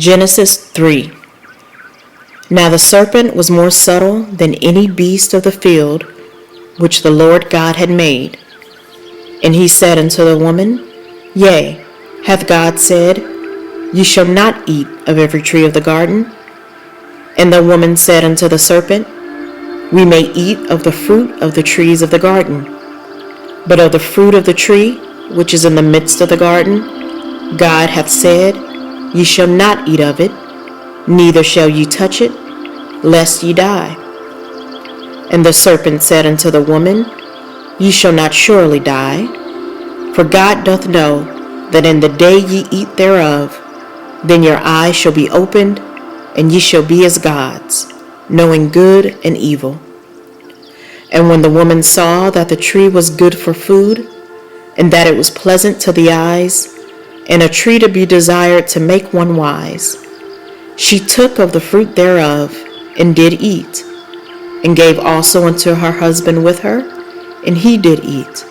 Genesis 3. Now the serpent was more subtle than any beast of the field which the Lord God had made. And he said unto the woman, Yea, hath God said, Ye shall not eat of every tree of the garden? And the woman said unto the serpent, We may eat of the fruit of the trees of the garden. But of the fruit of the tree which is in the midst of the garden, God hath said, Ye shall not eat of it, neither shall ye touch it, lest ye die. And the serpent said unto the woman, Ye shall not surely die, for God doth know that in the day ye eat thereof, then your eyes shall be opened, and ye shall be as gods, knowing good and evil. And when the woman saw that the tree was good for food, and that it was pleasant to the eyes, and a tree to be desired to make one wise, she took of the fruit thereof, and did eat, and gave also unto her husband with her, and he did eat.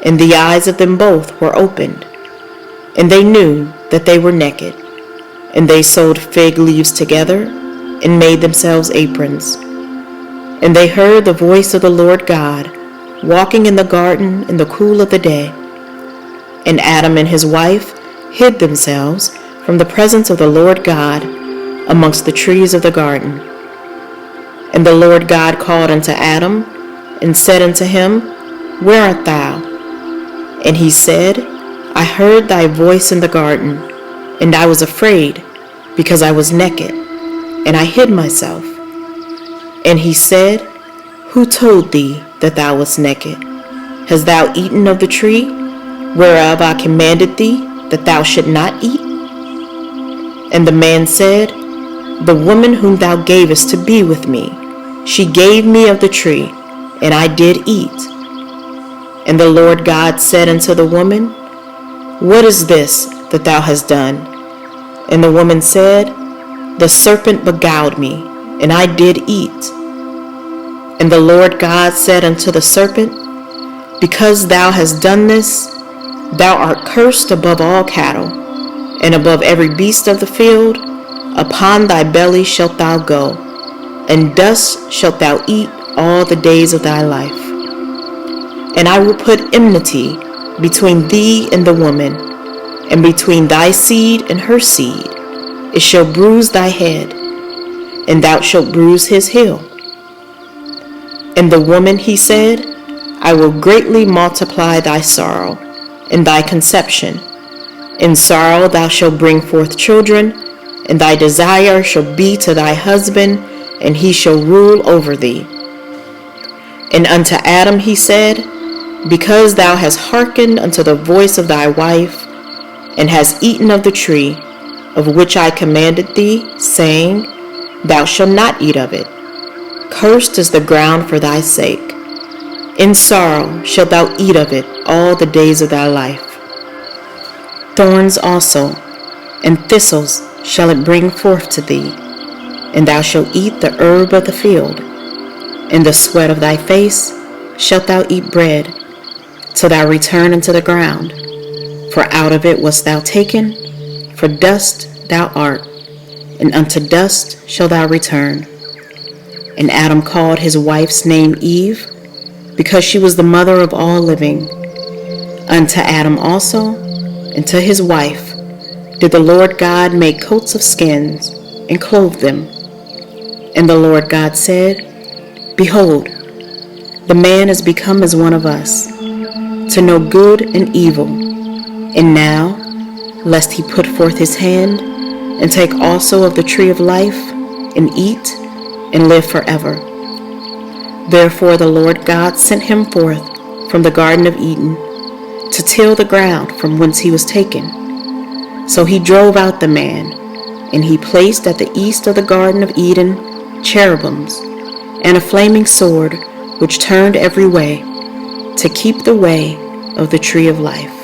And the eyes of them both were opened, and they knew that they were naked. And they sewed fig leaves together, and made themselves aprons. And they heard the voice of the Lord God, walking in the garden in the cool of the day. And Adam and his wife hid themselves from the presence of the Lord God amongst the trees of the garden. And the Lord God called unto Adam, and said unto him, Where art thou? And he said, I heard thy voice in the garden, and I was afraid, because I was naked, and I hid myself. And he said, Who told thee that thou wast naked? Hast thou eaten of the tree whereof I commanded thee that thou should not eat? And the man said, The woman whom thou gavest to be with me, she gave me of the tree, and I did eat. And the Lord God said unto the woman, What is this that thou hast done? And the woman said, The serpent beguiled me, and I did eat. And the Lord God said unto the serpent, Because thou hast done this, thou art cursed above all cattle, and above every beast of the field. Upon thy belly shalt thou go, and dust shalt thou eat all the days of thy life. And I will put enmity between thee and the woman, and between thy seed and her seed. It shall bruise thy head, and thou shalt bruise his heel. And the woman, he said, I will greatly multiply thy sorrow, and thy conception. In sorrow thou shalt bring forth children, and thy desire shall be to thy husband, and he shall rule over thee. And unto Adam he said, Because thou hast hearkened unto the voice of thy wife, and hast eaten of the tree, of which I commanded thee, saying, Thou shalt not eat of it. Cursed is the ground for thy sake. In sorrow shalt thou eat of it all the days of thy life. Thorns also and thistles shall it bring forth to thee, and thou shalt eat the herb of the field. In the sweat of thy face shalt thou eat bread, till thou return unto the ground. For out of it wast thou taken, for dust thou art, and unto dust shalt thou return. And Adam called his wife's name Eve, because she was the mother of all living. Unto Adam also, and to his wife, did the Lord God make coats of skins, and clothe them. And the Lord God said, Behold, the man is become as one of us, to know good and evil. And now, lest he put forth his hand, and take also of the tree of life, and eat, and live forever. Therefore the Lord God sent him forth from the Garden of Eden, to till the ground from whence he was taken. So he drove out the man, and he placed at the east of the Garden of Eden cherubims, and a flaming sword, which turned every way, to keep the way of the tree of life.